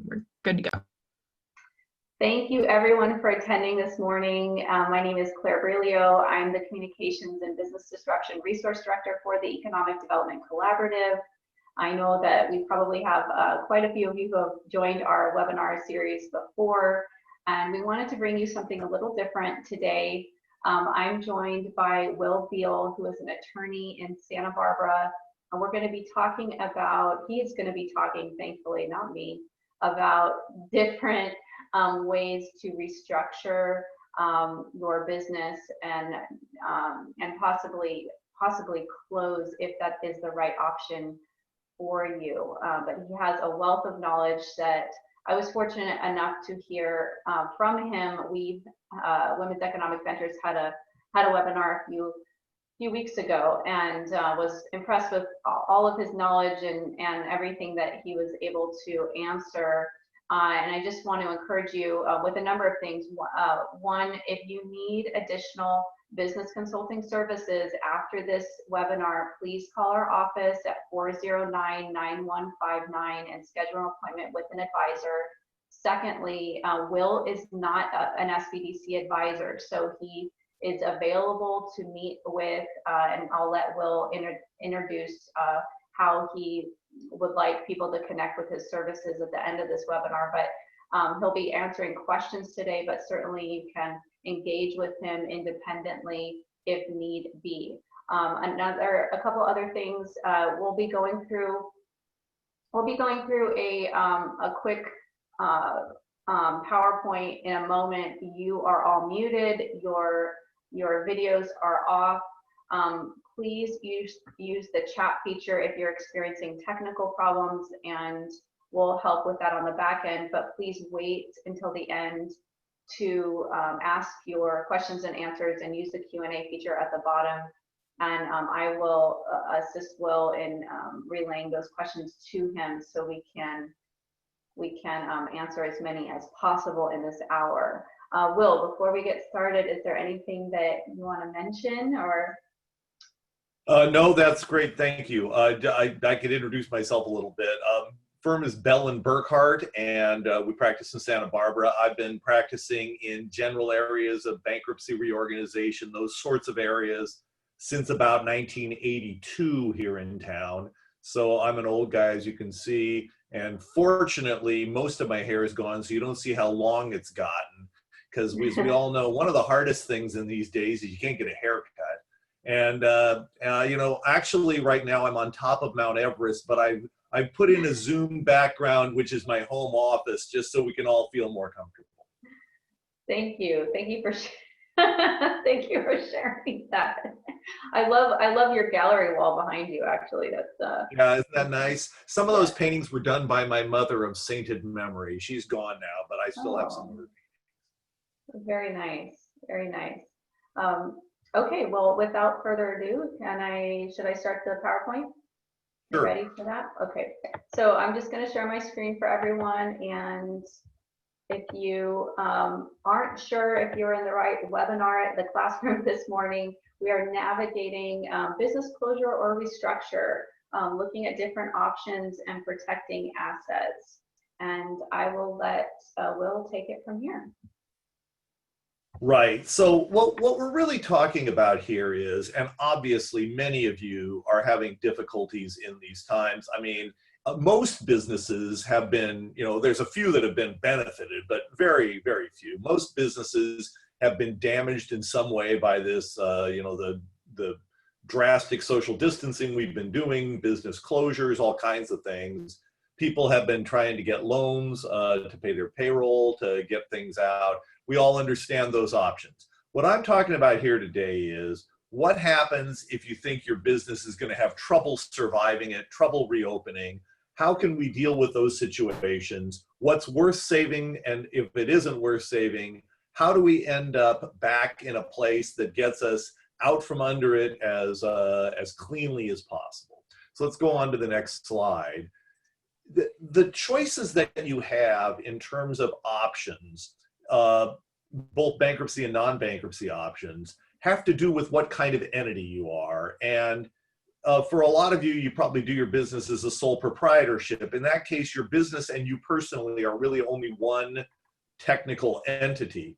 We're good to go. Thank you everyone for attending this morning. My name is Claire Brilio. I'm the Communications and Business Disruption Resource Director for the Economic Development Collaborative. I know that we probably have quite a few of you who have joined our webinar series before, and we wanted to bring you something a little different today. I'm joined by Will Beal, who is an attorney in Santa Barbara, and we're going to be talking about, he's going to be talking, thankfully, not me, about different ways to restructure your business and possibly close if that is the right option for you. But he has a wealth of knowledge that I was fortunate enough to hear from him. Women's Economic Ventures had a webinar a few weeks ago, and was impressed with all of his knowledge and everything that he was able to answer. And I just want to encourage you with a number of things. One, if you need additional business consulting services after this webinar, please call our office at 409-9159 and schedule an appointment with an advisor. Secondly, Will is not an SBDC advisor, so he is available to meet with, and I'll let Will introduce how he would like people to connect with his services at the end of this webinar. But he'll be answering questions today, but certainly you can engage with him independently if need be. A couple other things we'll be going through a quick PowerPoint in a moment. You are all muted. Your videos are off. Please use the chat feature if you're experiencing technical problems, and we'll help with that on the back end. But please wait until the end to ask your questions and answers, and use the Q&A feature at the bottom. And I will assist Will in relaying those questions to him, so we can answer as many as possible in this hour. Will, before we get started, is there anything that you want to mention or? No, that's great. Thank you. I could introduce myself a little bit. Firm is Bell and Burkhart, and we practice in Santa Barbara. I've been practicing in general areas of bankruptcy reorganization, those sorts of areas, since about 1982 here in town. So I'm an old guy, as you can see, and fortunately, most of my hair is gone, so you don't see how long it's gotten. Because as we all know, one of the hardest things in these days is you can't get a haircut. And you know, actually right now I'm on top of Mount Everest, but I've put in a Zoom background, which is my home office, just so we can all feel more comfortable. Thank you. Thank you for thank you for sharing that. I love your gallery wall behind you. Actually, that's yeah, isn't that nice? Some of those paintings were done by my mother of sainted memory. She's gone now, but I still have some of her paintings. Very nice. Very nice. Okay, well, without further ado, should I start the PowerPoint? Sure. Ready for that? Okay, so I'm just going to share my screen for everyone, and if you aren't sure if you're in the right webinar at the classroom this morning, we are navigating business closure or restructure, looking at different options and protecting assets. And I will let Will take it from here. Right. So what we're really talking about here is, and obviously many of you are having difficulties in these times. I mean, most businesses have been, you know, there's a few that have been benefited, but very, very few. Most businesses have been damaged in some way by this, you know, the drastic social distancing we've been doing, business closures, all kinds of things. People have been trying to get loans to pay their payroll, to get things out. We all understand those options. What I'm talking about here today is what happens if you think your business is going to have trouble surviving it, trouble reopening. How can we deal with those situations? What's worth saving? And if it isn't worth saving, how do we end up back in a place that gets us out from under it as cleanly as possible? So let's go on to the next slide. The choices that you have in terms of options, both bankruptcy and non-bankruptcy options, have to do with what kind of entity you are. And for a lot of you, you probably do your business as a sole proprietorship. In that case, your business and you personally are really only one technical entity.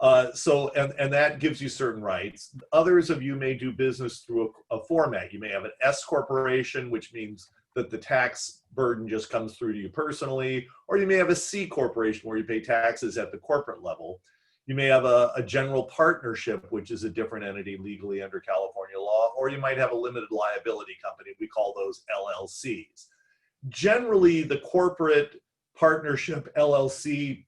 And that gives you certain rights. Others of you may do business through a format. You may have an S corporation, which means that the tax burden just comes through to you personally, or you may have a C corporation where you pay taxes at the corporate level. You may have a general partnership, which is a different entity legally under California law, or you might have a limited liability company. We call those LLCs. Generally, the corporate partnership LLC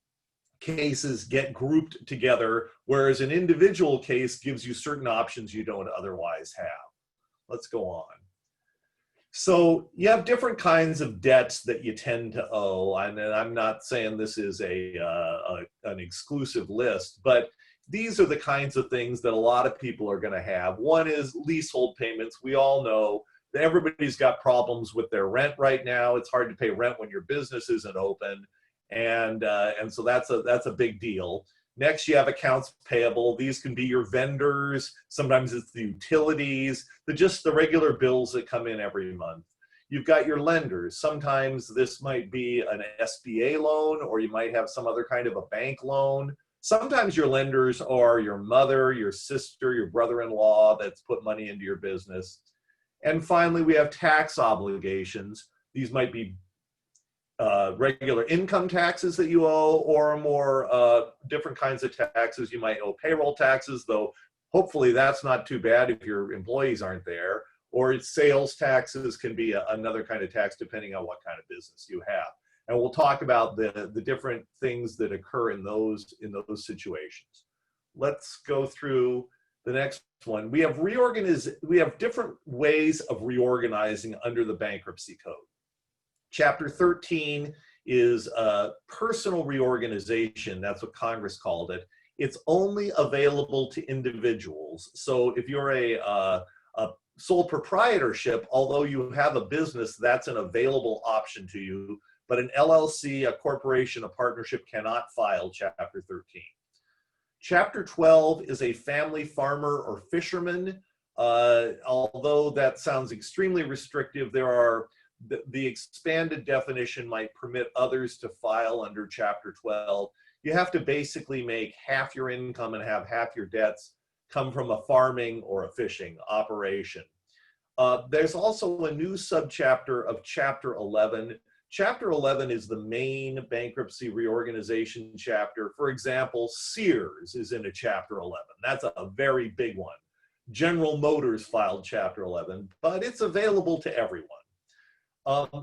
cases get grouped together, whereas an individual case gives you certain options you don't otherwise have. Let's go on. So you have different kinds of debts that you tend to owe, and I'm not saying this is an exclusive list, but these are the kinds of things that a lot of people are going to have. One is leasehold payments. We all know that everybody's got problems with their rent right now. It's hard to pay rent when your business isn't open, and so that's a big deal. Next, you have accounts payable. These can be your vendors. Sometimes it's the utilities, just the regular bills that come in every month. You've got your lenders. Sometimes this might be an SBA loan, or you might have some other kind of a bank loan. Sometimes your lenders are your mother, your sister, your brother-in-law that's put money into your business. And finally, we have tax obligations. These might be regular income taxes that you owe, or more different kinds of taxes. You might owe payroll taxes, though hopefully that's not too bad if your employees aren't there, or it's sales taxes can be another kind of tax depending on what kind of business you have. And we'll talk about the different things that occur in those situations. Let's go through the next one. We have different ways of reorganizing under the bankruptcy code. Chapter 13 is personal reorganization. That's what Congress called it. It's only available to individuals. So if you're a sole proprietorship, although you have a business, that's an available option to you. But an LLC, a corporation, a partnership cannot file Chapter 13. Chapter 12 is a family farmer or fisherman. Although that sounds extremely restrictive, there are the expanded definition might permit others to file under Chapter 12. You have to basically make half your income and have half your debts come from a farming or a fishing operation. There's also a new subchapter of Chapter 11. Chapter 11 is the main bankruptcy reorganization chapter. For example, Sears is in a Chapter 11. That's a very big one. General Motors filed Chapter 11, but it's available to everyone.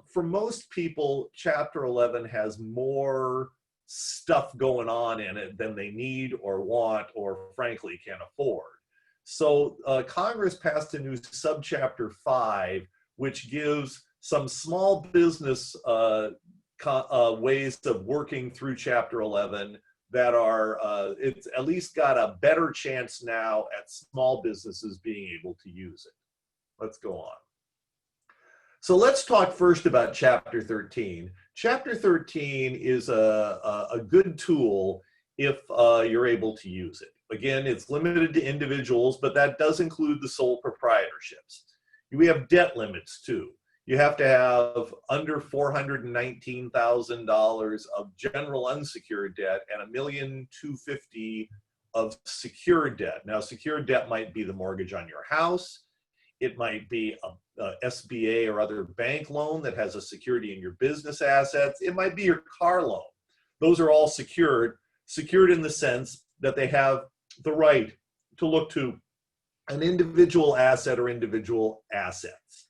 For most people, Chapter 11 has more stuff going on in it than they need or want or frankly can afford. So Congress passed a new subchapter 5, which gives some small business ways of working through Chapter 11 that are, it's at least got a better chance now at small businesses being able to use it. Let's go on. So let's talk first about Chapter 13. Chapter 13 is a good tool if you're able to use it. Again, it's limited to individuals, but that does include the sole proprietorships. We have debt limits too. You have to have under $419,000 of general unsecured debt and $1,250,000 of secured debt. Now, secured debt might be the mortgage on your house. It might be a SBA or other bank loan that has a security in your business assets. It might be your car loan. Those are all secured in the sense that they have the right to look to an individual asset or individual assets.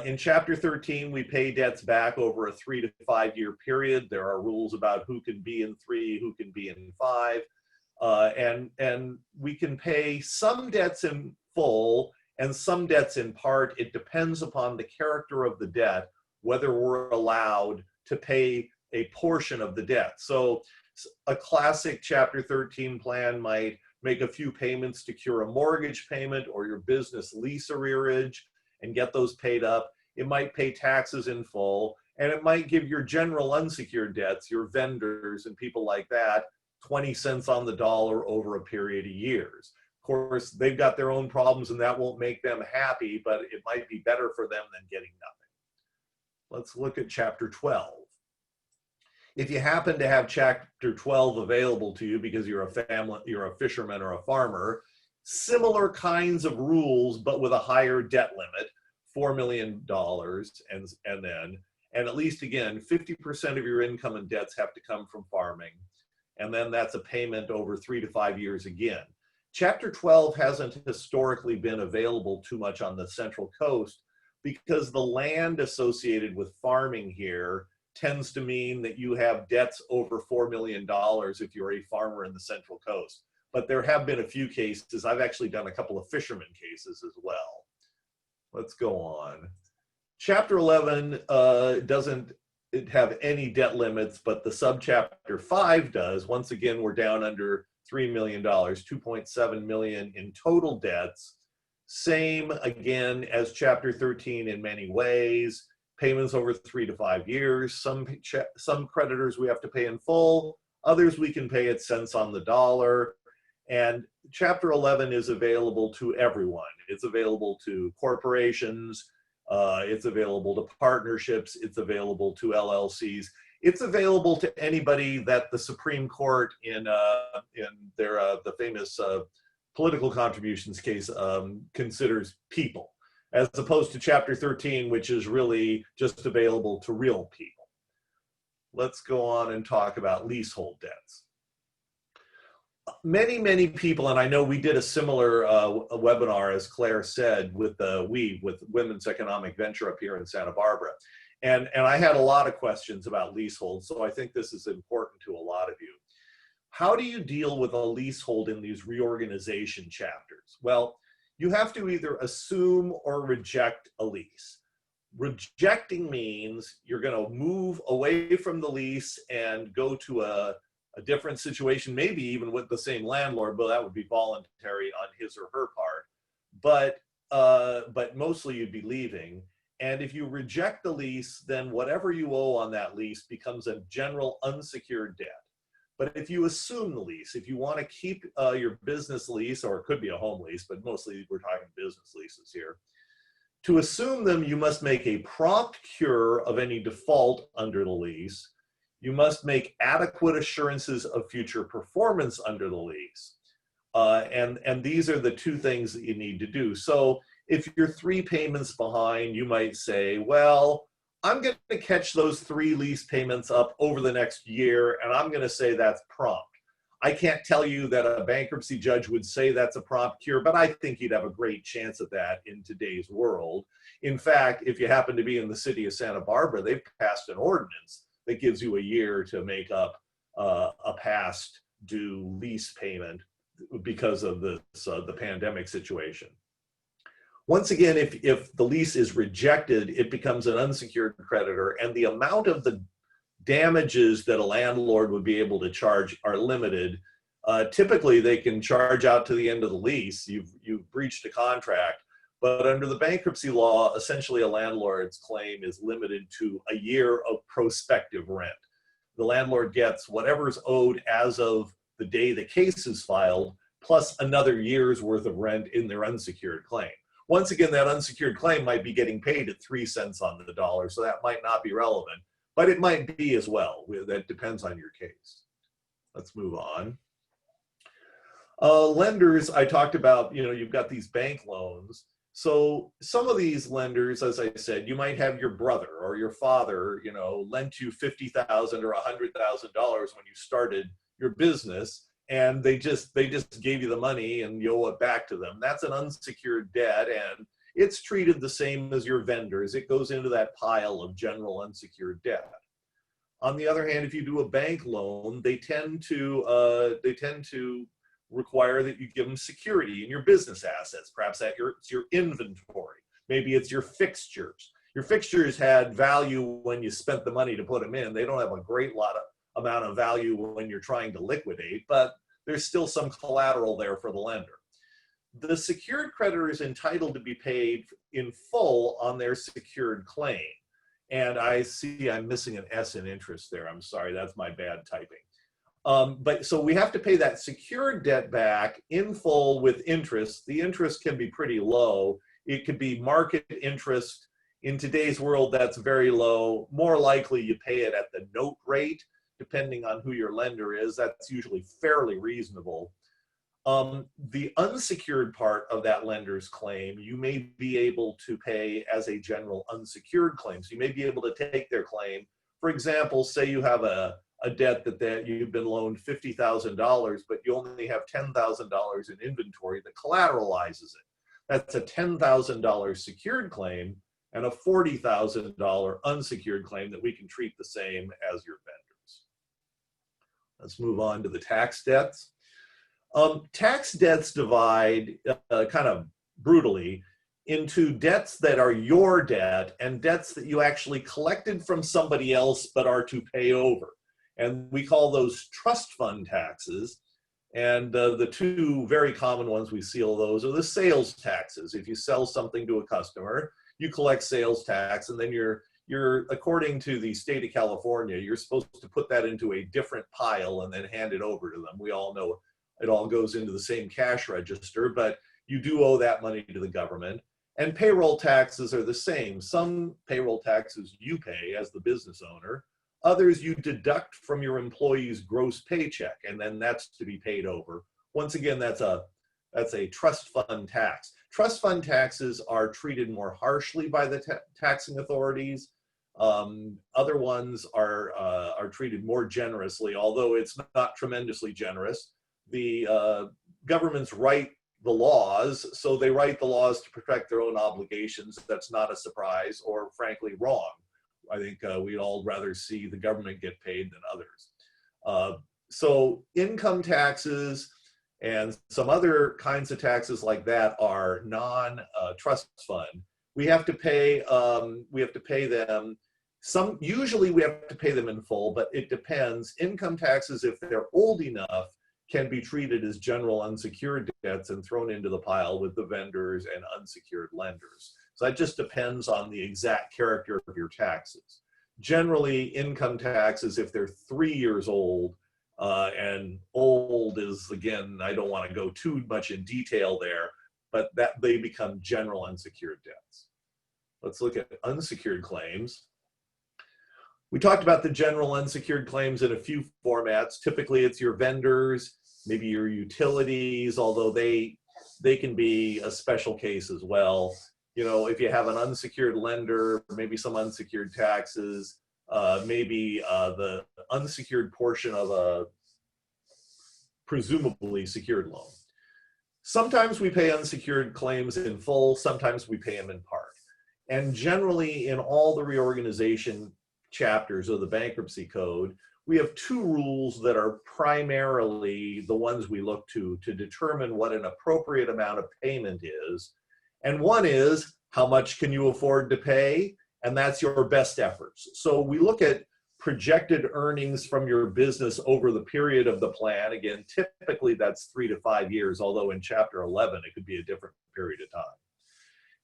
In Chapter 13, we pay debts back over a 3 to 5 year period. There are rules about who can be in 3, who can be in 5. And we can pay some debts in full and some debts in part. It depends upon the character of the debt, whether we're allowed to pay a portion of the debt. So a classic Chapter 13 plan might make a few payments to cure a mortgage payment or your business lease arrearage and get those paid up. It might pay taxes in full, and it might give your general unsecured debts, your vendors and people like that, 20 cents on the dollar over a period of years. Of course, they've got their own problems and that won't make them happy, but it might be better for them than getting nothing. Let's look at Chapter 12. If you happen to have Chapter 12 available to you because you're a fisherman or a farmer, similar kinds of rules, but with a higher debt limit, $4 million, and at least, again, 50% of your income and debts have to come from farming. And then that's a payment over 3 to 5 years again. Chapter 12 hasn't historically been available too much on the Central Coast because the land associated with farming here tends to mean that you have debts over $4 million if you're a farmer in the Central Coast. But there have been a few cases. I've actually done a couple of fisherman cases as well. Let's go on. Chapter 11 doesn't have any debt limits, but the subchapter 5 does. Once again, we're down under $3 million, $2.7 million in total debts. Same again as Chapter 13 in many ways. Payments over 3 to 5 years. Some creditors we have to pay in full. Others we can pay at cents on the dollar. And Chapter 11 is available to everyone. It's available to corporations. It's available to partnerships. It's available to LLCs. It's available to anybody that the Supreme Court in the famous political contributions case considers people, as opposed to Chapter 13, which is really just available to real people. Let's go on and talk about leasehold debts. Many people, and I know we did a similar a webinar, as Claire said, with Women's Economic Venture up here in Santa Barbara. And I had a lot of questions about leasehold, so I think this is important to a lot of you. How do you deal with a leasehold in these reorganization chapters? Well, you have to either assume or reject a lease. Rejecting means you're going to move away from the lease and go to a different situation, maybe even with the same landlord, but that would be voluntary on his or her part. But mostly you'd be leaving. And if you reject the lease, then whatever you owe on that lease becomes a general unsecured debt. But if you assume the lease, if you want to keep your business lease, or it could be a home lease, but mostly we're talking business leases here, to assume them, you must make a prompt cure of any default under the lease. You must make adequate assurances of future performance under the lease. And these are the two things that you need to do. So if you're 3 payments behind, you might say, well, I'm going to catch those 3 lease payments up over the next year, and I'm going to say that's prompt. I can't tell you that a bankruptcy judge would say that's a prompt cure, but I think you'd have a great chance at that in today's world. In fact, if you happen to be in the city of Santa Barbara, they've passed an ordinance that gives you a year to make up a past due lease payment because of the pandemic situation. Once again, if the lease is rejected, it becomes an unsecured creditor, and the amount of the damages that a landlord would be able to charge are limited. Typically, they can charge out to the end of the lease. You've breached a contract, but under the bankruptcy law, essentially a landlord's claim is limited to a year of prospective rent. The landlord gets whatever's owed as of the day the case is filed, plus another year's worth of rent in their unsecured claim. Once again, that unsecured claim might be getting paid at 3 cents on the dollar, so that might not be relevant, but it might be as well. That depends on your case. Let's move on. Lenders, I talked about, you've got these bank loans. So some of these lenders, as I said, you might have your brother or your father, lent you $50,000 or $100,000 when you started your business, and they just gave you the money and you owe it back to them. That's an unsecured debt, and it's treated the same as your vendors. It goes into that pile of general unsecured debt. On the other hand, if you do a bank loan, they tend to require that you give them security in your business assets. Perhaps it's your inventory. Maybe it's your fixtures. Your fixtures had value when you spent the money to put them in. They don't have a great amount of value when you're trying to liquidate, but there's still some collateral there for the lender. The secured creditor is entitled to be paid in full on their secured claim. And I see I'm missing an S in interest there. I'm sorry, that's my bad typing. But so we have to pay that secured debt back in full with interest. The interest can be pretty low. It could be market interest. In today's world, that's very low. More likely you pay it at the note rate, depending on who your lender is. That's usually fairly reasonable. The unsecured part of that lender's claim, you may be able to pay as a general unsecured claim. So you may be able to take their claim. For example, say you have a debt that you've been loaned $50,000, but you only have $10,000 in inventory that collateralizes it. That's a $10,000 secured claim and a $40,000 unsecured claim that we can treat the same as your vendors. Let's move on to the tax debts. Tax debts divide kind of brutally into debts that are your debt and debts that you actually collected from somebody else but are to pay over. And we call those trust fund taxes. And the two very common ones we see all those are the sales taxes. If you sell something to a customer, you collect sales tax, and then you're according to the state of California, you're supposed to put that into a different pile and then hand it over to them. We all know it all goes into the same cash register, but you do owe that money to the government. And payroll taxes are the same. Some payroll taxes you pay as the business owner, others you deduct from your employee's gross paycheck, and then that's to be paid over. Once again, that's a trust fund tax. Trust fund taxes are treated more harshly by the taxing authorities. Other ones are treated more generously, although it's not tremendously generous. The governments write the laws, so they write the laws to protect their own obligations. That's not a surprise or frankly wrong. I think we'd all rather see the government get paid than others. So income taxes and some other kinds of taxes like that are non-trust fund. We have to pay them. Usually we have to pay them in full, but it depends. Income taxes, if they're old enough, can be treated as general unsecured debts and thrown into the pile with the vendors and unsecured lenders. So that just depends on the exact character of your taxes. Generally, income taxes, if they're 3 years old, and old is, again, I don't want to go too much in detail there, but that they become general unsecured debts. Let's look at unsecured claims. We talked about the general unsecured claims in a few formats. Typically, it's your vendors, maybe your utilities, although they can be a special case as well. You know, if you have an unsecured lender, maybe some unsecured taxes, maybe the unsecured portion of a presumably secured loan. Sometimes we pay unsecured claims in full, sometimes we pay them in part. And generally in all the reorganization chapters of the bankruptcy code, we have two rules that are primarily the ones we look to determine what an appropriate amount of payment is. And one is, how much can you afford to pay? And that's your best efforts. So we look at projected earnings from your business over the period of the plan. Again, typically that's 3 to 5 years, although in Chapter 11, it could be a different period of time.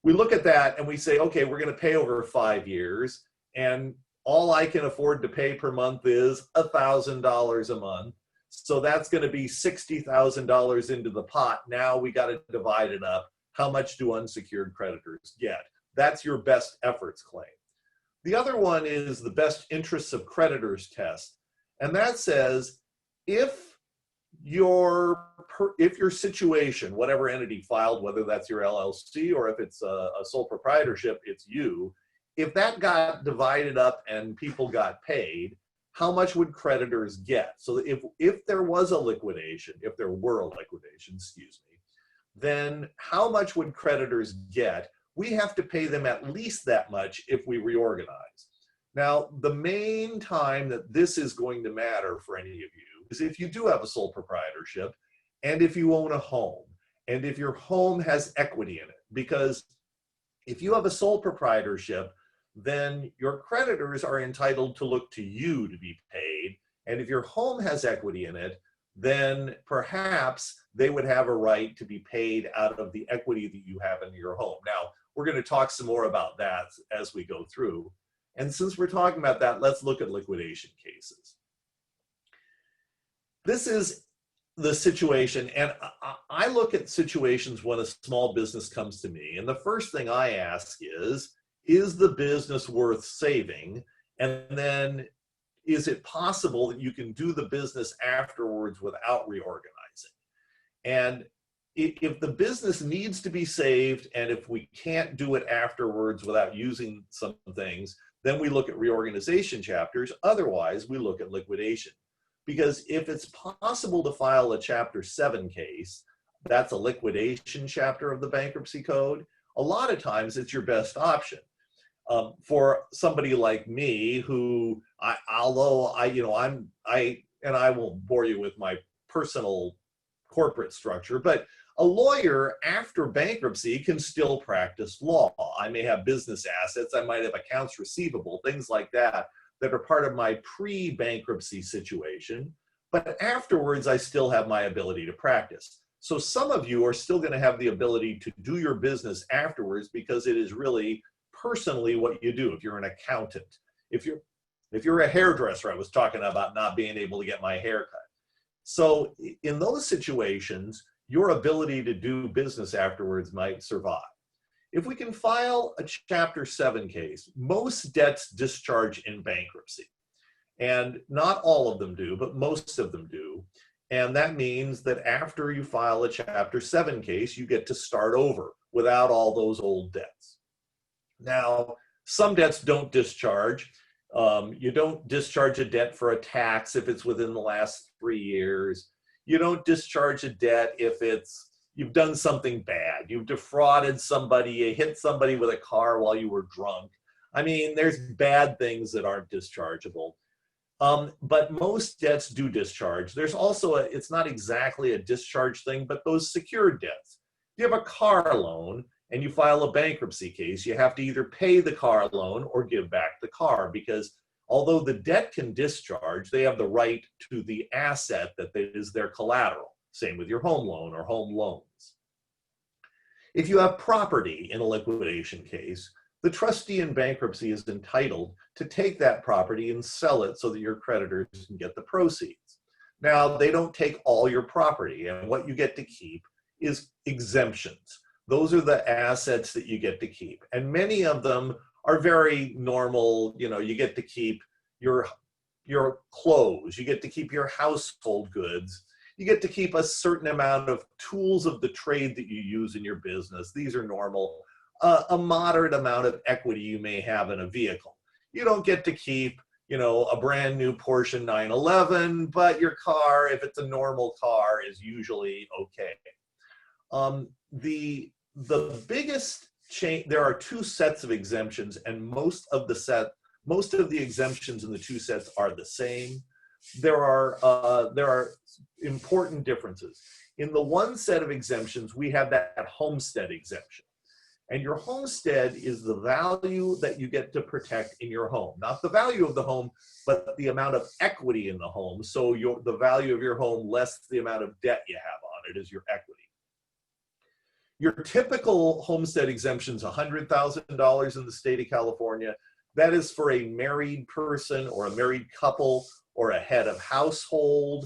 We look at that and we say, okay, we're going to pay over 5 years, and all I can afford to pay per month is $1,000 a month. So that's going to be $60,000 into the pot. Now we got to divide it up. How much do unsecured creditors get? That's your best efforts claim. The other one is the best interests of creditors test. And that says if your situation, whatever entity filed, whether that's your LLC or if it's a sole proprietorship, it's you, if that got divided up and people got paid, how much would creditors get? So if there was a liquidation, if there were a liquidation, excuse me, then how much would creditors get? We have to pay them at least that much if we reorganize. Now, the main time that this is going to matter for any of you is if you do have a sole proprietorship and if you own a home and if your home has equity in it. Because if you have a sole proprietorship, then your creditors are entitled to look to you to be paid. And if your home has equity in it, then perhaps they would have a right to be paid out of the equity that you have in your home. Now, we're going to talk some more about that as we go through. And since we're talking about that, let's look at liquidation cases. this is the situation, and I look at situations when a small business comes to me, and the first thing I ask is the business worth saving? And then, is it possible that you can do the business afterwards without reorganizing? And if the business needs to be saved, and if we can't do it afterwards without using some things, then we look at reorganization chapters. Otherwise, we look at liquidation. Because if it's possible to file a Chapter 7 case, that's a liquidation chapter of the bankruptcy code, a lot of times it's your best option. For somebody like me, who, although I won't bore you with my personal corporate structure, but a lawyer after bankruptcy can still practice law. I may have business assets, I might have accounts receivable, things like that are part of my pre-bankruptcy situation, but afterwards I still have my ability to practice. So some of you are still going to have the ability to do your business afterwards because it is really personally what you do. If you're an accountant, if you're a hairdresser, I was talking about not being able to get my hair cut. So in those situations, your ability to do business afterwards might survive. If we can file a Chapter 7 case, most debts discharge in bankruptcy. And not all of them do, but most of them do. And that means that after you file a Chapter 7 case, you get to start over without all those old debts. Now, some debts don't discharge. You don't discharge a debt for a tax if it's within the last 3 years. You don't discharge a debt if you've done something bad. You've defrauded somebody, you hit somebody with a car while you were drunk. I mean, there's bad things that aren't dischargeable. But most debts do discharge. There's also it's not exactly a discharge thing, but those secured debts. If you have a car loan and you file a bankruptcy case, you have to either pay the car loan or give back the car, because although the debt can discharge, they have the right to the asset that is their collateral. Same with your home loan or home loans. If you have property in a liquidation case, the trustee in bankruptcy is entitled to take that property and sell it so that your creditors can get the proceeds. Now, they don't take all your property, and what you get to keep is exemptions. Those are the assets that you get to keep. And many of them are very normal. You get to keep your clothes, you get to keep your household goods, you get to keep a certain amount of tools of the trade that you use in your business. These are normal. A moderate amount of equity you may have in a vehicle. You don't get to keep, a brand new Porsche 911, but your car, if it's a normal car, is usually okay. The biggest change, there are two sets of exemptions, and most of the exemptions in the two sets are the same. There are important differences. In the one set of exemptions, we have that homestead exemption. And your homestead is the value that you get to protect in your home. Not the value of the home, but the amount of equity in the home. So the value of your home less the amount of debt you have on it is your equity. Your typical homestead exemption is $100,000 in the state of California. That is for a married person or a married couple or a head of household.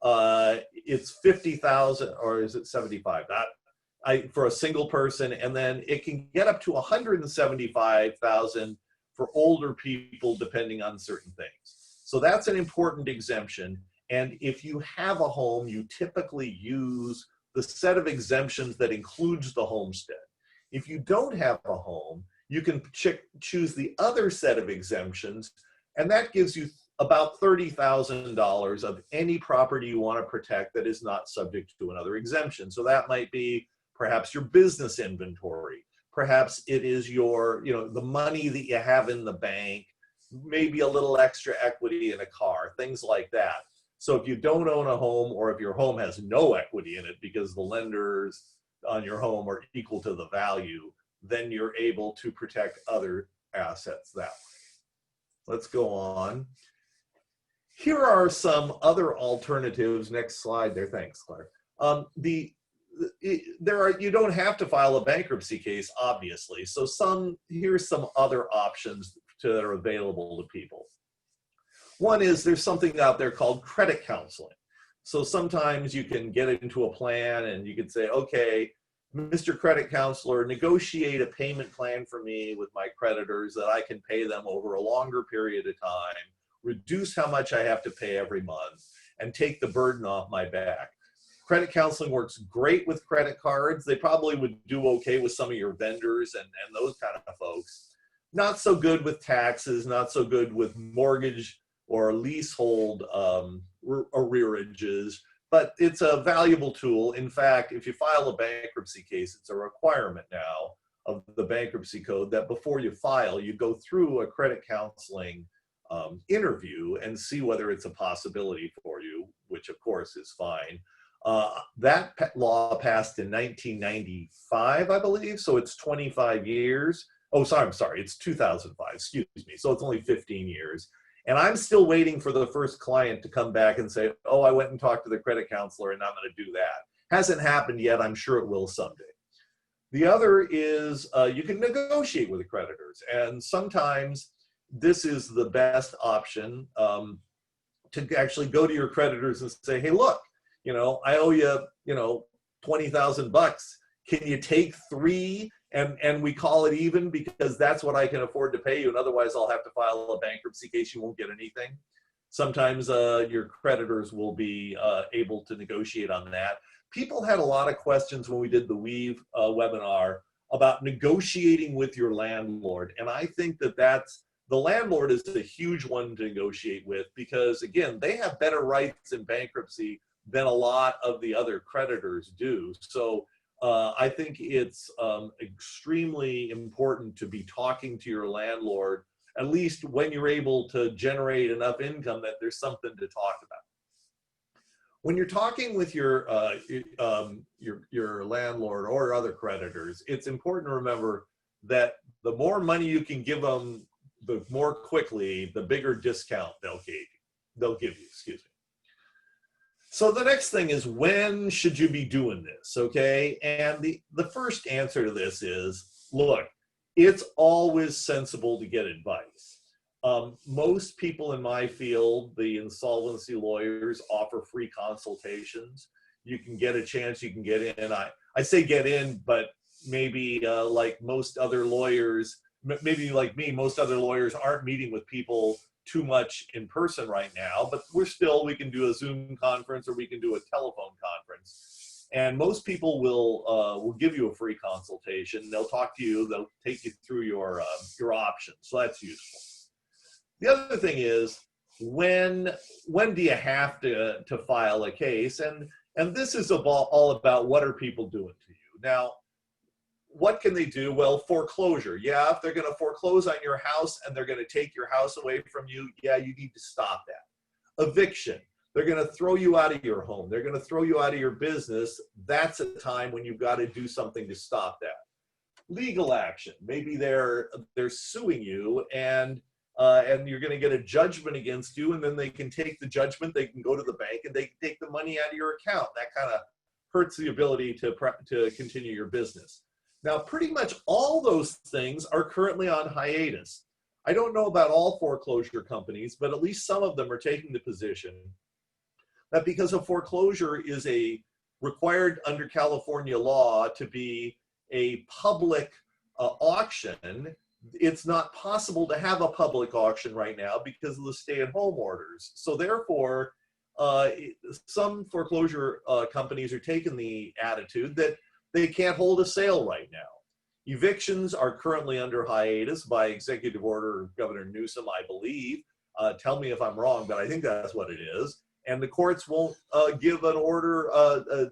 It's $50,000, or is it 75? For a single person, and then it can get up to $175,000 for older people, depending on certain things. So that's an important exemption. And if you have a home, you typically use the set of exemptions that includes the homestead. If you don't have a home, you can choose the other set of exemptions, and that gives you about $30,000 of any property you want to protect that is not subject to another exemption. So that might be perhaps your business inventory. Perhaps it is the money that you have in the bank, maybe a little extra equity in a car, things like that. So if you don't own a home, or if your home has no equity in it because the lenders on your home are equal to the value, then you're able to protect other assets that way. Let's go on. Here are some other alternatives. Next slide there. Thanks, Claire. You don't have to file a bankruptcy case, obviously. So here's some other options that are available to people. One is there's something out there called credit counseling. So sometimes you can get into a plan and you can say, okay, Mr. Credit Counselor, negotiate a payment plan for me with my creditors that I can pay them over a longer period of time, reduce how much I have to pay every month, and take the burden off my back. Credit counseling works great with credit cards. They probably would do okay with some of your vendors and those kind of folks. Not so good with taxes, not so good with mortgage or leasehold arrearages, but it's a valuable tool. In fact, if you file a bankruptcy case, it's a requirement now of the bankruptcy code that before you file, you go through a credit counseling interview and see whether it's a possibility for you, which of course is fine. That law passed in 1995, I believe, so it's 25 years. Oh, sorry, I'm sorry, it's 2005, excuse me. So it's only 15 years. And I'm still waiting for the first client to come back and say, oh, I went and talked to the credit counselor and I'm going to do that. Hasn't happened yet. I'm sure it will someday. The other is you can negotiate with the creditors. And sometimes this is the best option to actually go to your creditors and say, hey, look, I owe you, 20,000 bucks. Can you take 3 and we call it even because that's what I can afford to pay you, and otherwise I'll have to file a bankruptcy case. You won't get anything. Sometimes your creditors will be able to negotiate on that. People had a lot of questions when we did the Weave webinar about negotiating with your landlord, and I think the landlord is a huge one to negotiate with because, again, they have better rights in bankruptcy than a lot of the other creditors do. So I think it's extremely important to be talking to your landlord, at least when you're able to generate enough income that there's something to talk about. When you're talking with your landlord or other creditors, it's important to remember that the more money you can give them, the more quickly, the bigger discount they'll give you, excuse me. So the next thing is, when should you be doing this, okay? And the first answer to this is, look, it's always sensible to get advice. Most people in my field, the insolvency lawyers, offer free consultations. You can get a chance, you can get in. I say get in, but maybe like most other lawyers, maybe like me, most other lawyers aren't meeting with people too much in person right now, but we can do a Zoom conference or we can do a telephone conference. And most people will give you a free consultation. They'll talk to you, they'll take you through your options. So that's useful. The other thing is, when do you have to file a case? And this is all about what are people doing to you. Now, what can they do? Well, foreclosure. Yeah, if they're going to foreclose on your house and they're going to take your house away from you, yeah, you need to stop that. Eviction. They're going to throw you out of your home. They're going to throw you out of your business. That's a time when you've got to do something to stop that. Legal action. Maybe they're suing you and you're going to get a judgment against you, and then they can take the judgment, they can go to the bank, and they can take the money out of your account. That kind of hurts the ability to continue your business. Now, pretty much all those things are currently on hiatus. I don't know about all foreclosure companies, but at least some of them are taking the position that because a foreclosure is required under California law to be a public auction, it's not possible to have a public auction right now because of the stay-at-home orders. So therefore, some foreclosure companies are taking the attitude that they can't hold a sale right now. Evictions are currently under hiatus by executive order of Governor Newsom, I believe. Tell me if I'm wrong, but I think that's what it is. And the courts won't give an order, a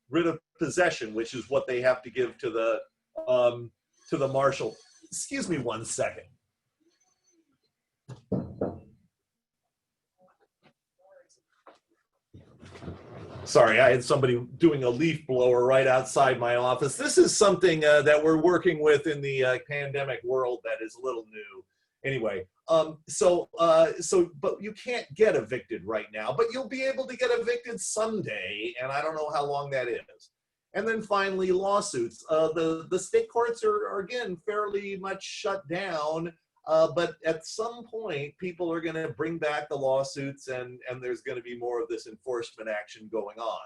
writ of possession, which is what they have to give to the marshal. Excuse me one second. Sorry, I had somebody doing a leaf blower right outside my office. This is something that we're working with in the pandemic world that is a little new. Anyway, but you can't get evicted right now, but you'll be able to get evicted someday, and I don't know how long that is. And then finally, lawsuits. The state courts are again fairly much shut down. But at some point, people are going to bring back the lawsuits, and there's going to be more of this enforcement action going on.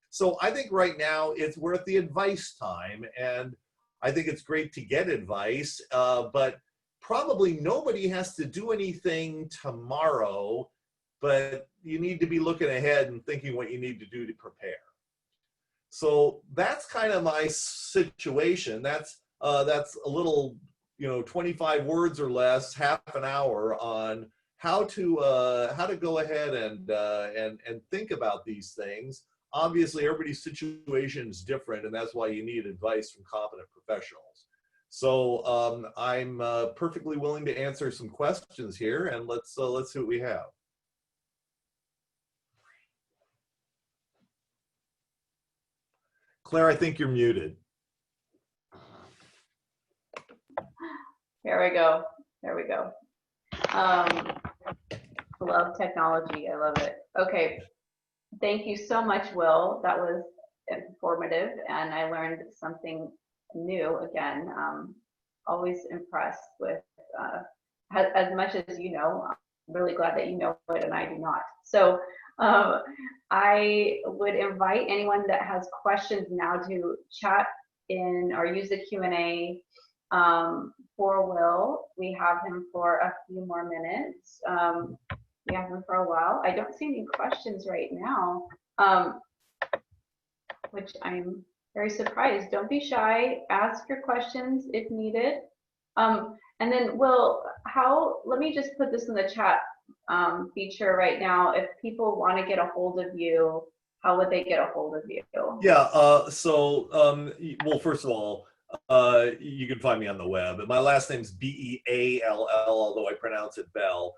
So I think right now we're at the advice time, and I think it's great to get advice, but probably nobody has to do anything tomorrow, but you need to be looking ahead and thinking what you need to do to prepare. So that's kind of my situation. That's a little, 25 words or less, half an hour on how to go ahead and think about these things. Obviously, everybody's situation is different, and that's why you need advice from competent professionals. So I'm perfectly willing to answer some questions here, and let's see what we have. Claire, I think you're muted. Here we go. There we go. Love technology. I love it. Okay. Thank you so much, Will. That was informative, and I learned something new again. Always impressed with as much as you know. I'm really glad that you know it and I do not. So I would invite anyone that has questions now to chat in or use the Q&A for Will. We have him for a few more minutes. We have him for a while. I don't see any questions right now, which I'm very surprised. Don't be shy. Ask your questions if needed. And then Will, let me just put this in the chat feature right now. If people want to get a hold of you, how would they get a hold of you? Yeah, well, first of all, you can find me on the web. My last name's Beall, although I pronounce it Bell.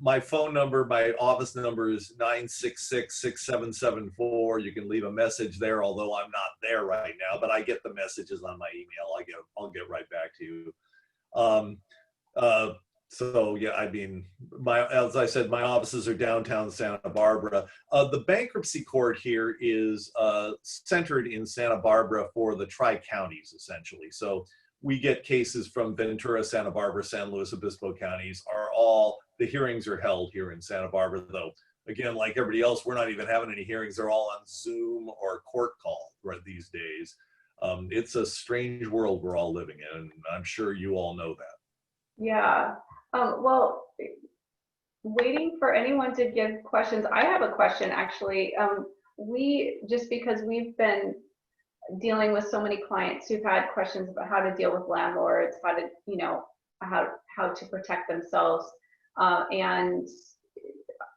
My phone number, my office number is 966-6774. You can leave a message there, although I'm not there right now, but I get the messages on my email. I'll get right back to you. So yeah, I mean, as I said, my offices are downtown Santa Barbara. The bankruptcy court here is centered in Santa Barbara for the tri-counties, essentially. So we get cases from Ventura, Santa Barbara, San Luis Obispo counties. The hearings are held here in Santa Barbara, though. Again, like everybody else, we're not even having any hearings. They're all on Zoom or court call right these days. It's a strange world we're all living in, and I'm sure you all know that. Yeah. Well, waiting for anyone to give questions. I have a question actually. Because we've been dealing with so many clients who've had questions about how to deal with landlords, how to protect themselves. And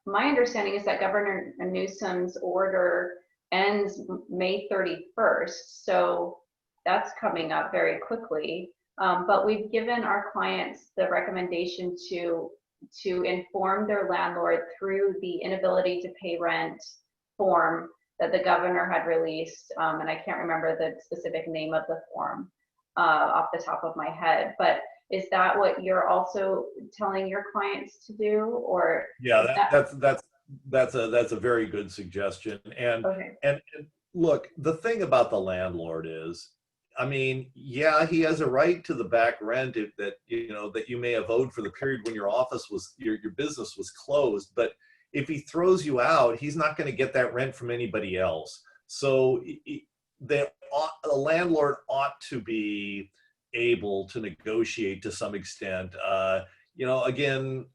my understanding is that Governor Newsom's order ends May 31st. So that's coming up very quickly. But we've given our clients the recommendation to inform their landlord through the inability to pay rent form that the governor had released, and I can't remember the specific name of the form off the top of my head, but is that what you're also telling your clients to do? Or yeah, that's a very good suggestion. And okay. and look, the thing about the landlord is, I mean, yeah, he has a right to the back rent that you may have owed for the period when your business was closed. But if he throws you out, he's not going to get that rent from anybody else. So the landlord ought to be able to negotiate to some extent. Again,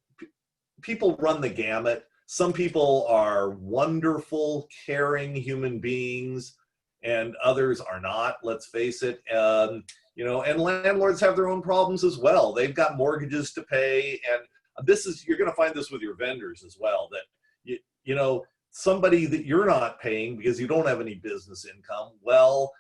people run the gamut. Some people are wonderful, caring human beings, and others are not, let's face it. And landlords have their own problems as well. They've got mortgages to pay, and you're going to find this with your vendors as well, that somebody that you're not paying because you don't have any business income, well,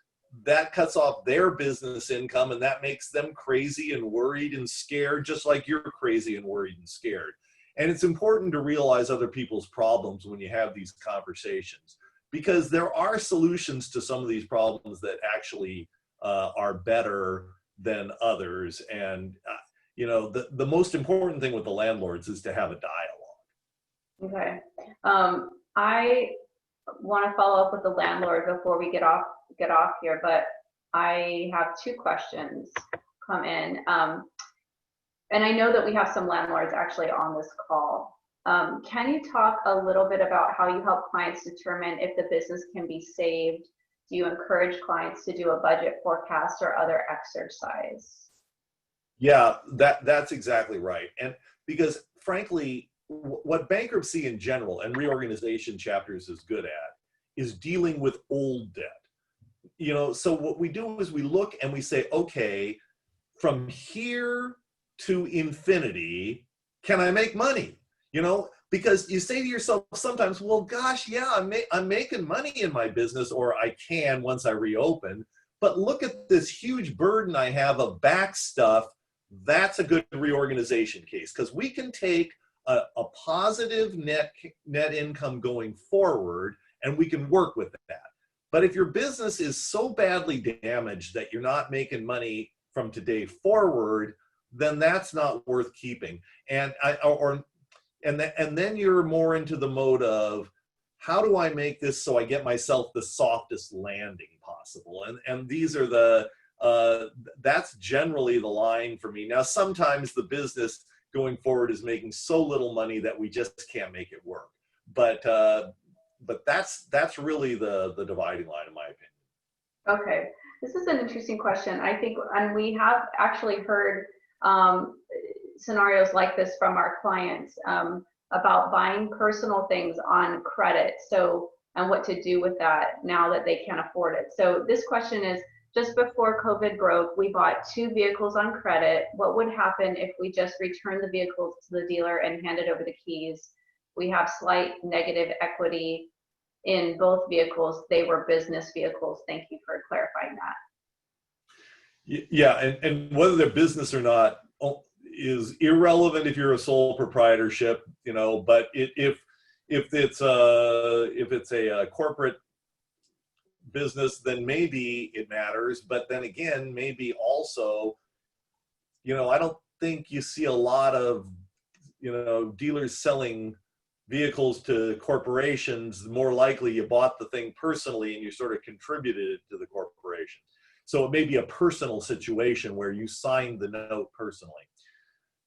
that cuts off their business income, and that makes them crazy and worried and scared, just like you're crazy and worried and scared. And it's important to realize other people's problems when you have these conversations, because there are solutions to some of these problems that actually are better than others. And the most important thing with the landlords is to have a dialogue. Okay. I want to follow up with the landlord before we get off here, but I have two questions come in. And I know that we have some landlords actually on this call. Can you talk a little bit about how you help clients determine if the business can be saved? Do you encourage clients to do a budget forecast or other exercise? Yeah, that's exactly right. And because frankly, what bankruptcy in general and reorganization chapters is good at is dealing with old debt. So what we do is we look and we say, okay, from here to infinity, can I make money? Because you say to yourself sometimes, well, gosh, yeah, I'm making money in my business, or I can once I reopen. But look at this huge burden I have of back stuff. That's a good reorganization case, because we can take a positive net income going forward, and we can work with that. But if your business is so badly damaged that you're not making money from today forward, then that's not worth keeping. And then you're more into the mode of, how do I make this so I get myself the softest landing possible? And these are that's generally the line for me. Now, sometimes the business going forward is making so little money that we just can't make it work. But that's really the dividing line, in my opinion. Okay, this is an interesting question. I think, and we have actually heard scenarios like this from our clients about buying personal things on credit. So, and what to do with that now that they can't afford it. So this question is, just before COVID broke, we bought 2 vehicles on credit. What would happen if we just returned the vehicles to the dealer and handed over the keys? We have slight negative equity in both vehicles. They were business vehicles. Thank you for clarifying that. Yeah, and whether they're business or not is irrelevant if you're a sole proprietorship, but if it's a corporate business, then maybe it matters. But then again, maybe also, I don't think you see a lot of, dealers selling vehicles to corporations. More likely you bought the thing personally and you sort of contributed it to the corporation. So it may be a personal situation where you signed the note personally.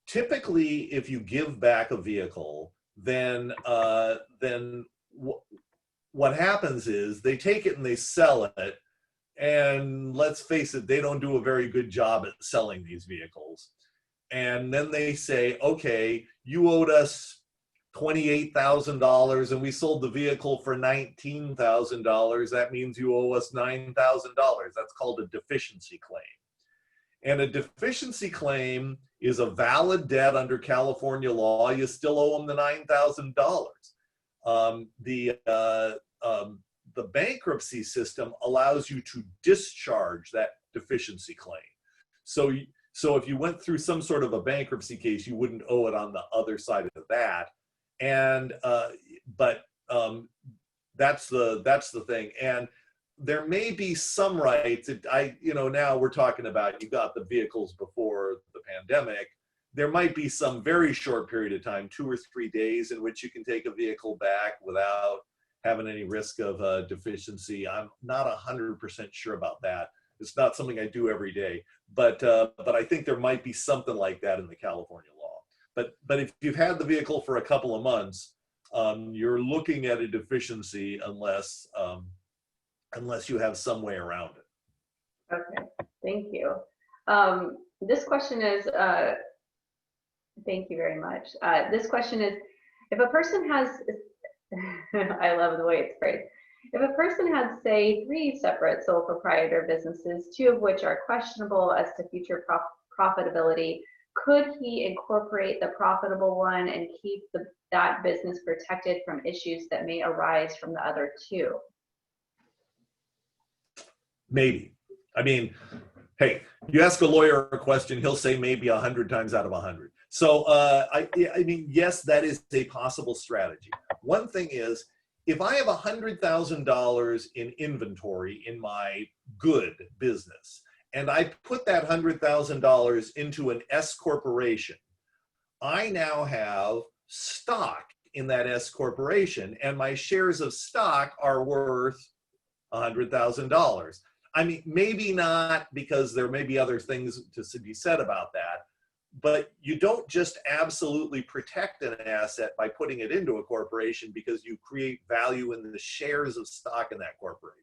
Typically, if you give back a vehicle, then what happens is they take it and they sell it. And let's face it, they don't do a very good job at selling these vehicles. And then they say, okay, you owed us $28,000 and we sold the vehicle for $19,000. That means you owe us $9,000. That's called a deficiency claim. And a deficiency claim is a valid debt under California law. You still owe them the $9,000. The bankruptcy system allows you to discharge that deficiency claim. So if you went through some sort of a bankruptcy case, you wouldn't owe it on the other side of that. And that's the thing. And there may be some rights. Now we're talking about, you got the vehicles before the pandemic. There might be some very short period of time, 2 or 3 days, in which you can take a vehicle back without having any risk of deficiency. I'm not 100% sure about that. It's not something I do every day, but I think there might be something like that in the California law. But if you've had the vehicle for a couple of months, you're looking at a deficiency unless you have some way around it. Okay, thank you. This question is, thank you very much. This question is, if a person has, I love the way it's phrased. If a person has, say, 3 separate sole proprietor businesses, 2 of which are questionable as to future profitability, could he incorporate the profitable one and keep that business protected from issues that may arise from the other 2? Maybe. I mean, hey, you ask a lawyer a question, he'll say maybe 100 times out of 100. So I mean, yes, that is a possible strategy. One thing is, if I have $100,000 in inventory in my good business, and I put that $100,000 into an S corporation, I now have stock in that S corporation, and my shares of stock are worth $100,000. I mean, maybe not, because there may be other things to be said about that. but you don't just absolutely protect an asset by putting it into a corporation because you create value in the shares of stock in that corporation.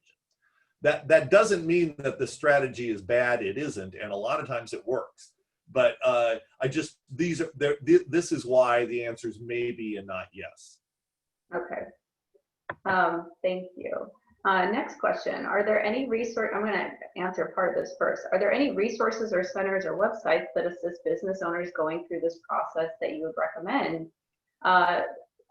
That doesn't mean that the strategy is bad. It isn't, and a lot of times it works. But this is why the answer is maybe and not yes. Okay. Thank you. Next question. Are there any resource? I'm going to answer part of this first. Are there any resources or centers or websites that assist business owners going through this process that you would recommend?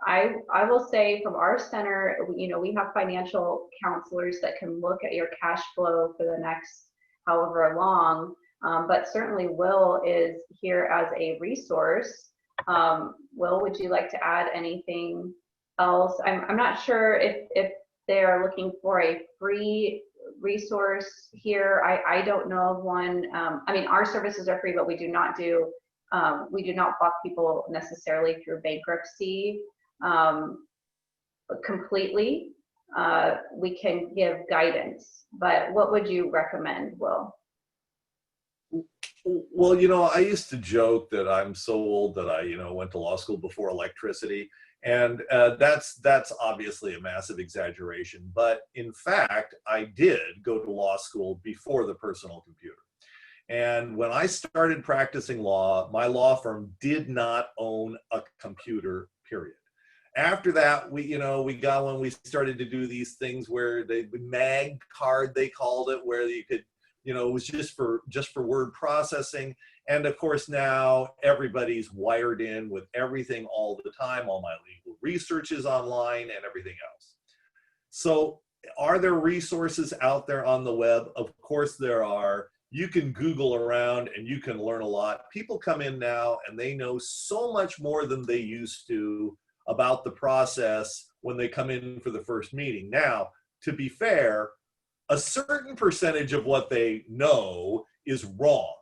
I will say from our center, we have financial counselors that can look at your cash flow for the next however long, but certainly Will is here as a resource. Will, would you like to add anything else? I'm not sure if they're looking for a free resource here. I don't know of one. I mean, our services are free, but we do not walk people necessarily through bankruptcy completely. We can give guidance, but what would you recommend, Will? Well, I used to joke that I'm so old that I, went to law school before electricity. And that's obviously a massive exaggeration. But in fact, I did go to law school before the personal computer. And when I started practicing law, my law firm did not own a computer, period. After that, we got when we started to do these things where the mag card, they called it, where you could, it was just for word processing. And of course, now everybody's wired in with everything all the time. All my legal research is online and everything else. So are there resources out there on the web? Of course there are. You can Google around and you can learn a lot. People come in now and they know so much more than they used to about the process when they come in for the first meeting. Now, to be fair, a certain percentage of what they know is wrong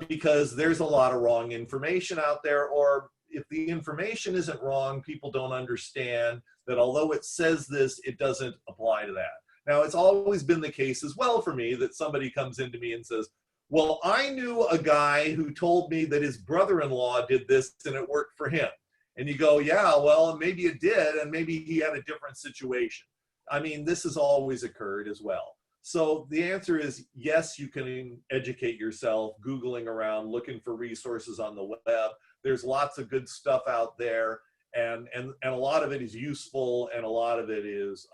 because there's a lot of wrong information out there, or if the information isn't wrong, people don't understand that although it says this, it doesn't apply to that. Now, it's always been the case as well for me that somebody comes into me and says, well, I knew a guy who told me that his brother-in-law did this and it worked for him. And you go, yeah, well, maybe it did, and maybe he had a different situation. I mean, this has always occurred as well. So the answer is yes, you can educate yourself, Googling around, looking for resources on the web. There's lots of good stuff out there, and a lot of it is useful, and a lot of it is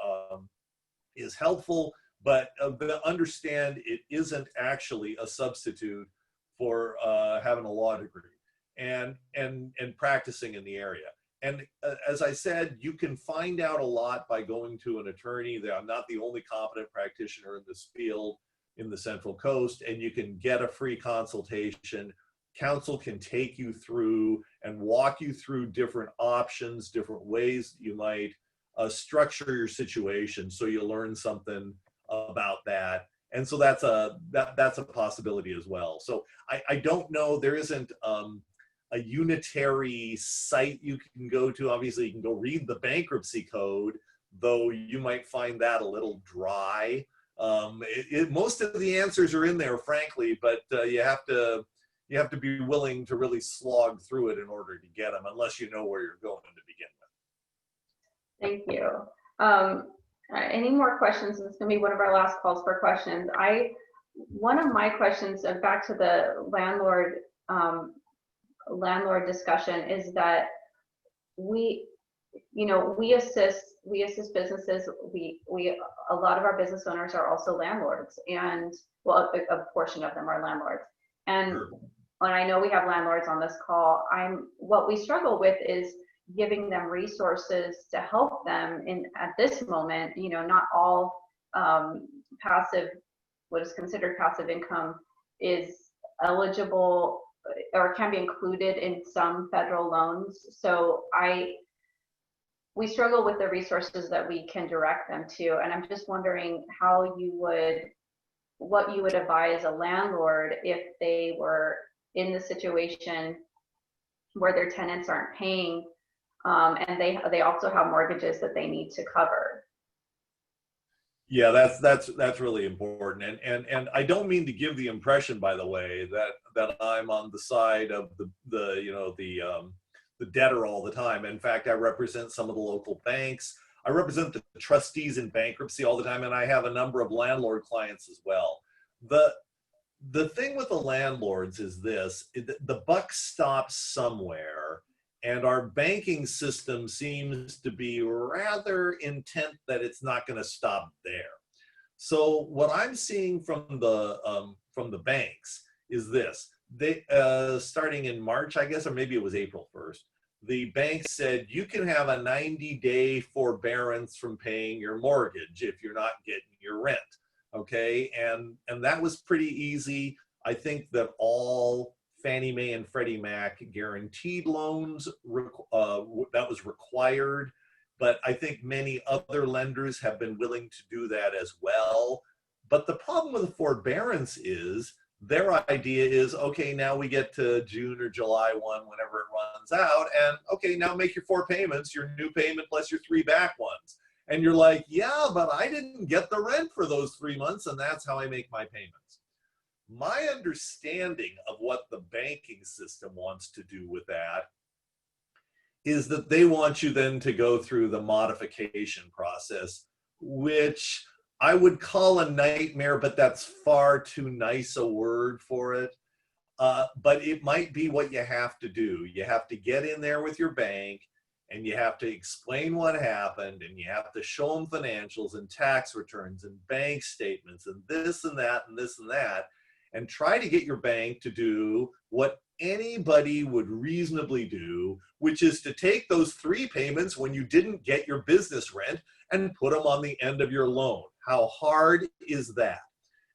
helpful, but understand it isn't actually a substitute for having a law degree and practicing in the area. And as I said, you can find out a lot by going to an attorney. I'm not the only competent practitioner in this field in the Central Coast, and you can get a free consultation. Counsel can take you through and walk you through different options, different ways you might structure your situation so you learn something about that. And so that's a possibility as well. So I don't know, there isn't a unitary site you can go to. Obviously, you can go read the bankruptcy code, though you might find that a little dry. Most of the answers are in there, frankly, but you have to be willing to really slog through it in order to get them, unless you know where you're going to begin with. Thank you. Any more questions? This is going to be one of our last calls for questions. One of my questions, and back to the landlord discussion, is that we assist businesses. A lot of our business owners are also landlords, and well, a portion of them are landlords. And when I know we have landlords on this call, what we struggle with is giving them resources to help them at this moment. Not all what is considered passive income is eligible or can be included in some federal loans. So we struggle with the resources that we can direct them to. And I'm just wondering what you would advise a landlord if they were in the situation where their tenants aren't paying, and they also have mortgages that they need to cover. Yeah, that's really important, and I don't mean to give the impression, by the way, that I'm on the side of the debtor all the time. In fact, I represent some of the local banks. I represent the trustees in bankruptcy all the time, and I have a number of landlord clients as well. The the thing with the landlords is this: the buck stops somewhere, and our banking system seems to be rather intent that it's not going to stop there. So what I'm seeing from the banks is this: they starting in March, I guess, or maybe it was April 1st, the bank said you can have a 90-day forbearance from paying your mortgage if you're not getting your rent. Okay, and that was pretty easy. I think that all Fannie Mae and Freddie Mac guaranteed loans that was required, but I think many other lenders have been willing to do that as well. But the problem with the forbearance is their idea is, okay, now we get to June or July 1, whenever it runs out, and okay, now make your 4 payments, your new payment plus your 3 back ones. And you're like, yeah, but I didn't get the rent for those 3 months, and that's how I make my payments. My understanding of what the banking system wants to do with that is that they want you then to go through the modification process, which I would call a nightmare, but that's far too nice a word for it. But it might be what you have to do. You have to get in there with your bank, and you have to explain what happened, and you have to show them financials and tax returns and bank statements and this and that and this and that, and try to get your bank to do what anybody would reasonably do, which is to take those 3 payments when you didn't get your business rent and put them on the end of your loan. How hard is that?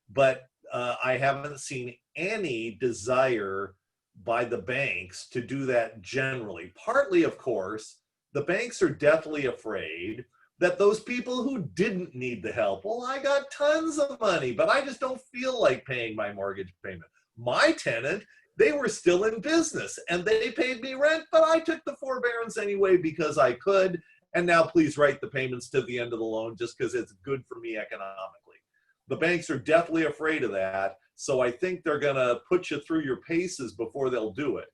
But I haven't seen any desire by the banks to do that generally. Partly, of course, the banks are deathly afraid that those people who didn't need the help, well, I got tons of money, but I just don't feel like paying my mortgage payment. My tenant, they were still in business and they paid me rent, but I took the forbearance anyway because I could. And now please write the payments to the end of the loan just because it's good for me economically. The banks are deathly afraid of that. So I think they're going to put you through your paces before they'll do it.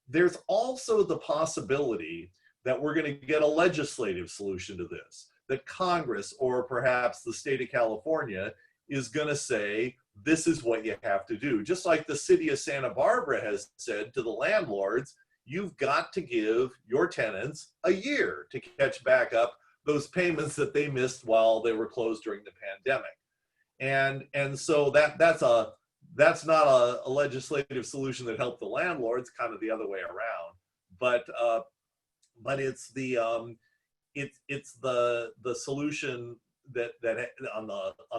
There's also the possibility that we're going to get a legislative solution to this, that Congress or perhaps the state of California is going to say, this is what you have to do. Just like the city of Santa Barbara has said to the landlords, you've got to give your tenants a year to catch back up those payments that they missed while they were closed during the pandemic. And so that's not a legislative solution that helped the landlords, kind of the other way around. But it's the solution that on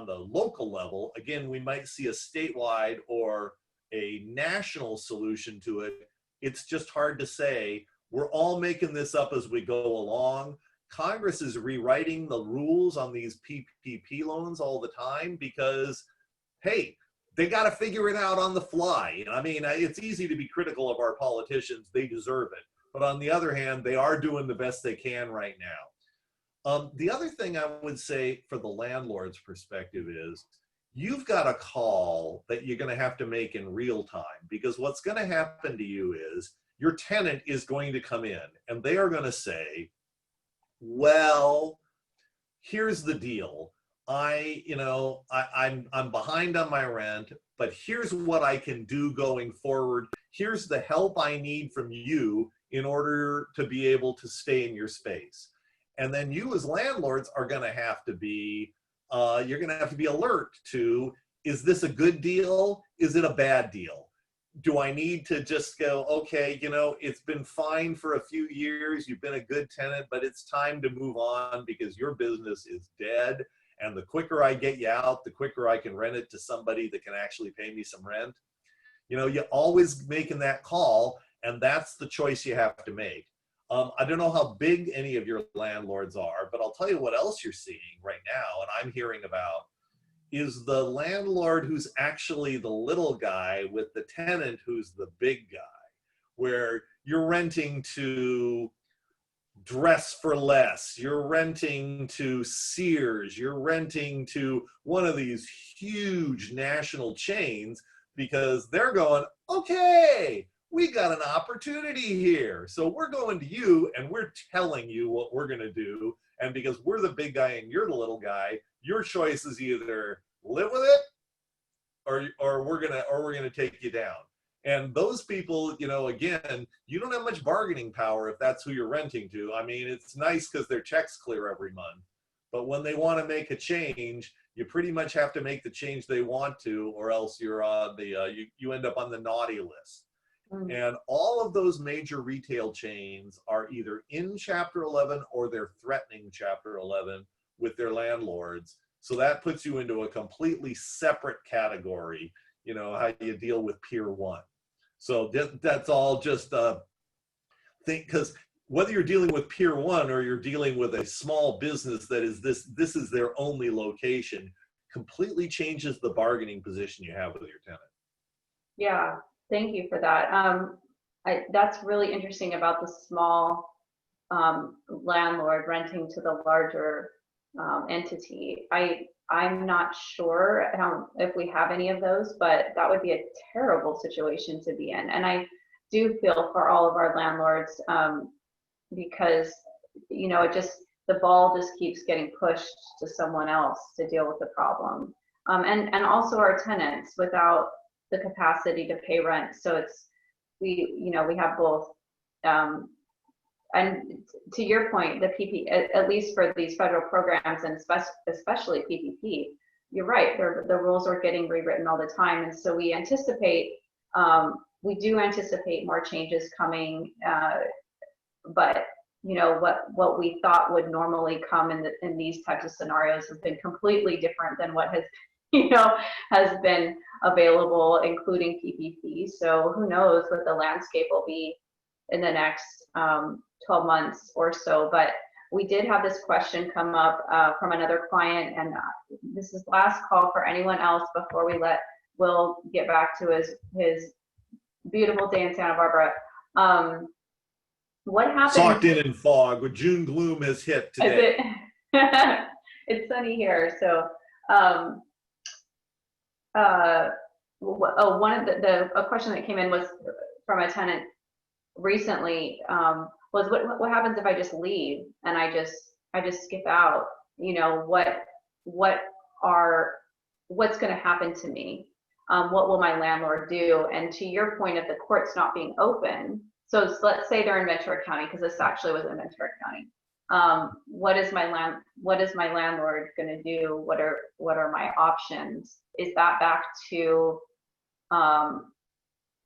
the local level. Again, we might see a statewide or a national solution to it. It's just hard to say. We're all making this up as we go along. Congress is rewriting the rules on these PPP loans all the time because, hey, they got to figure it out on the fly. I mean, it's easy to be critical of our politicians. They deserve it. But on the other hand, they are doing the best they can right now. The other thing I would say for the landlord's perspective is you've got a call that you're going to have to make in real time, because what's going to happen to you is your tenant is going to come in and they are going to say, well, here's the deal. I'm behind on my rent, but here's what I can do going forward. Here's the help I need from you in order to be able to stay in your space. And then you as landlords are going to have to be, you're going to have to be alert to, is this a good deal? Is it a bad deal? Do I need to just go, okay, it's been fine for a few years. You've been a good tenant, but it's time to move on because your business is dead. And the quicker I get you out, the quicker I can rent it to somebody that can actually pay me some rent. You're always making that call, and that's the choice you have to make. I don't know how big any of your landlords are, but I'll tell you what else you're seeing right now, and I'm hearing about, is the landlord who's actually the little guy with the tenant who's the big guy, where you're renting to Dress for Less, you're renting to Sears, you're renting to one of these huge national chains, because they're going, okay, we got an opportunity here. So we're going to you and we're telling you what we're going to do. And because we're the big guy and you're the little guy, your choice is either live with it or we're gonna take you down. And those people, you know, again, you don't have much bargaining power if that's who you're renting to. I mean, it's nice because their checks clear every month, but when they want to make a change, you pretty much have to make the change they want to, or else you're on the you end up on the naughty list. And all of those major retail chains are either in Chapter 11 or they're threatening Chapter 11 with their landlords. So that puts you into a completely separate category, you know, how you deal with Peer 1. So that's all just think, because whether you're dealing with Peer 1 or you're dealing with a small business that is this is their only location, completely changes the bargaining position you have with your tenant. Yeah, thank you for that. That's really interesting about the small landlord renting to the larger entity. I'm not sure if we have any of those, but that would be a terrible situation to be in. And I do feel for all of our landlords because, you know, the ball just keeps getting pushed to someone else to deal with the problem. And also our tenants without the capacity to pay rent. So we have both. And to your point, the PP, at least for these federal programs and especially PPP, you're right, the rules are getting rewritten all the time. And so we do anticipate more changes coming, but you know, what we thought would normally come in these types of scenarios has been completely different than what has been available, including PPP. So who knows what the landscape will be in the next 12 months or so. But we did have this question come up from another client, and this is last call for anyone else before we let Will get back to his beautiful day in Santa Barbara. What happened? Socked in fog, with June gloom has hit today. It's sunny here. So one of a question that came in was from a tenant recently, was what happens if I just leave and I just skip out? You know, what's going to happen to me? What will my landlord do? And to your point of the courts not being open, so let's say they're in Ventura County, because this actually was in Ventura County. What is my landlord going to do? What are my options? Is that back to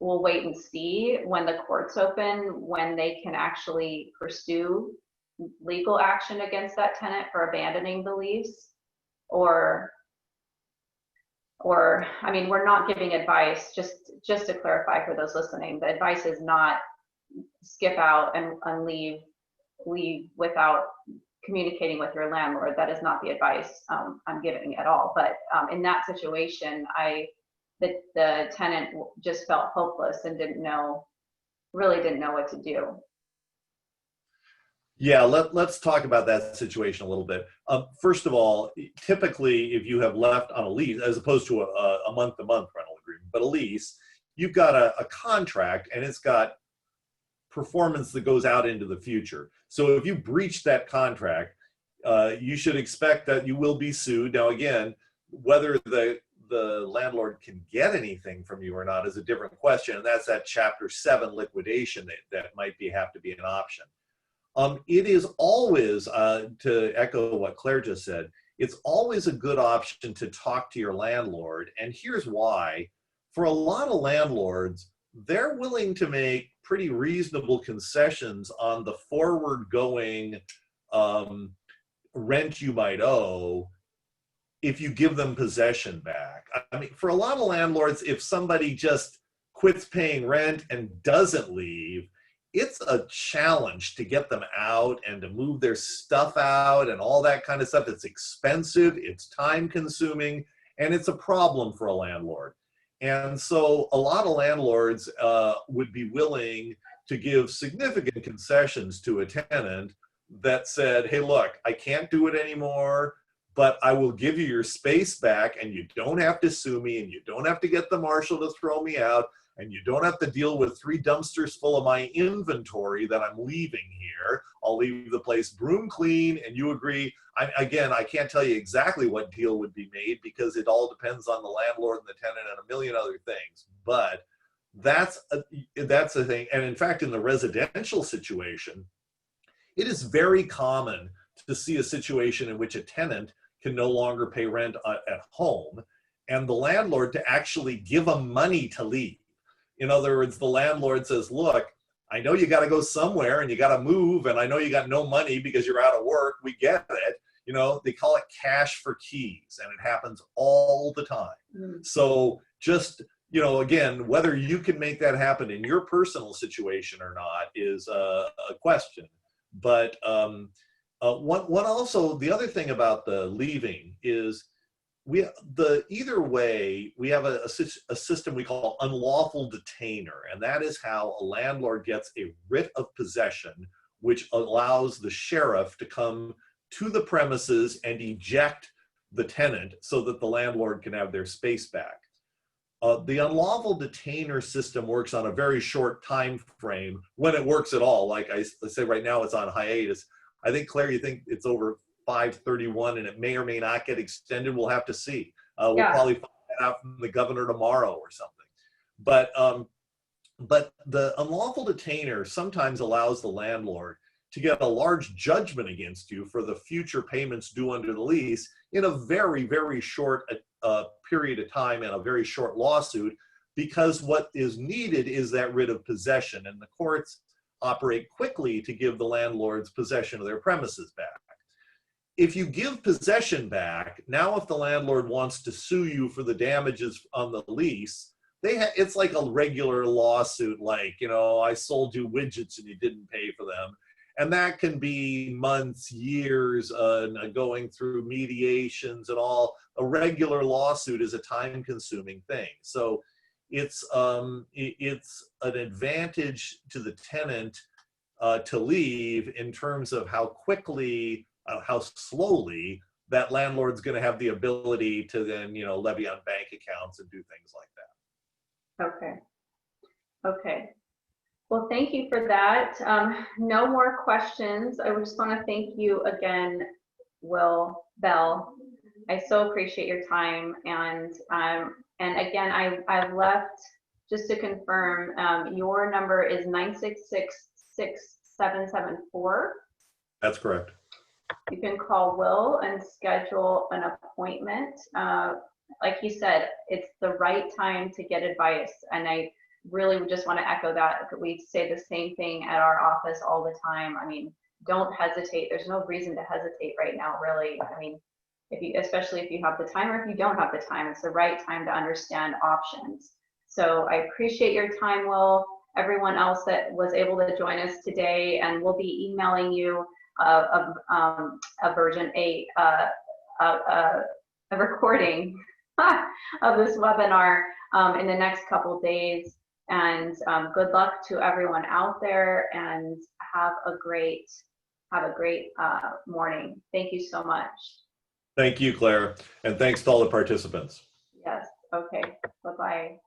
we'll wait and see when the courts open, when they can actually pursue legal action against that tenant for abandoning the lease? Or I mean, we're not giving advice, just to clarify for those listening, the advice is not skip out and leave without communicating with your landlord. That is not the advice I'm giving at all. But in that situation, the tenant just felt hopeless and really didn't know what to do. Yeah, let's talk about that situation a little bit. First of all, typically, if you have left on a lease, as opposed to a month-to-month rental agreement, but a lease, you've got a contract, and it's got performance that goes out into the future. So if you breach that contract, you should expect that you will be sued. Now, again, whether the landlord can get anything from you or not is a different question, and that's that Chapter 7 liquidation that might have to be an option. It is always, to echo what Claire just said, it's always a good option to talk to your landlord, and here's why. For a lot of landlords, they're willing to make pretty reasonable concessions on the forward-going rent you might owe if you give them possession back. I mean, for a lot of landlords, if somebody just quits paying rent and doesn't leave, it's a challenge to get them out and to move their stuff out and all that kind of stuff. It's expensive, it's time consuming, and it's a problem for a landlord. And so a lot of landlords would be willing to give significant concessions to a tenant that said, hey, look, I can't do it anymore, but I will give you your space back, and you don't have to sue me, and you don't have to get the marshal to throw me out, and you don't have to deal with 3 dumpsters full of my inventory that I'm leaving here. I'll leave the place broom clean, and you agree. Again, I can't tell you exactly what deal would be made because it all depends on the landlord and the tenant and a million other things. But that's a thing. And in fact, in the residential situation, it is very common to see a situation in which a tenant can no longer pay rent at home, and the landlord to actually give them money to leave. In other words, the landlord says, look, I know you got to go somewhere and you got to move, and I know you got no money because you're out of work. We get it. You know, they call it cash for keys, and it happens all the time. So just, you know, again, whether you can make that happen in your personal situation or not is a question. But one also, the other thing about the leaving is either way, we have a system we call unlawful detainer, and that is how a landlord gets a writ of possession, which allows the sheriff to come to the premises and eject the tenant so that the landlord can have their space back. The unlawful detainer system works on a very short time frame, when it works at all. Like I say, right now it's on hiatus. I think, Claire, you think it's over 5/31, and it may or may not get extended. We'll have to see. We'll probably find that out from the governor tomorrow or something. But the unlawful detainer sometimes allows the landlord to get a large judgment against you for the future payments due under the lease in a very, very short period of time and a very short lawsuit, because what is needed is that writ of possession, and the courts operate quickly to give the landlords possession of their premises back. If you give possession back, now if the landlord wants to sue you for the damages on the lease, it's like a regular lawsuit, like, you know, I sold you widgets and you didn't pay for them. And that can be months, years, going through mediations and all. A regular lawsuit is a time-consuming thing. So it's an advantage to the tenant to leave in terms of how quickly, how slowly that landlord's going to have the ability to then, you know, levy on bank accounts and do things like that. Okay. Okay. Well, thank you for that. No more questions. I just want to thank you again, Will Bell. I so appreciate your time. And again, I've left, just to confirm, your number is 966-6774. That's correct. You can call Will and schedule an appointment. Like you said, it's the right time to get advice. And I really just want to echo that. We say the same thing at our office all the time. I mean, don't hesitate. There's no reason to hesitate right now, really. I mean, especially if you have the time, or if you don't have the time, it's the right time to understand options. So I appreciate your time, Will. Everyone else that was able to join us today, and we'll be emailing you a recording of this webinar in the next couple days. And good luck to everyone out there, and have a great morning. Thank you so much. Thank you, Claire, and thanks to all the participants. Yes. Okay. Bye-bye.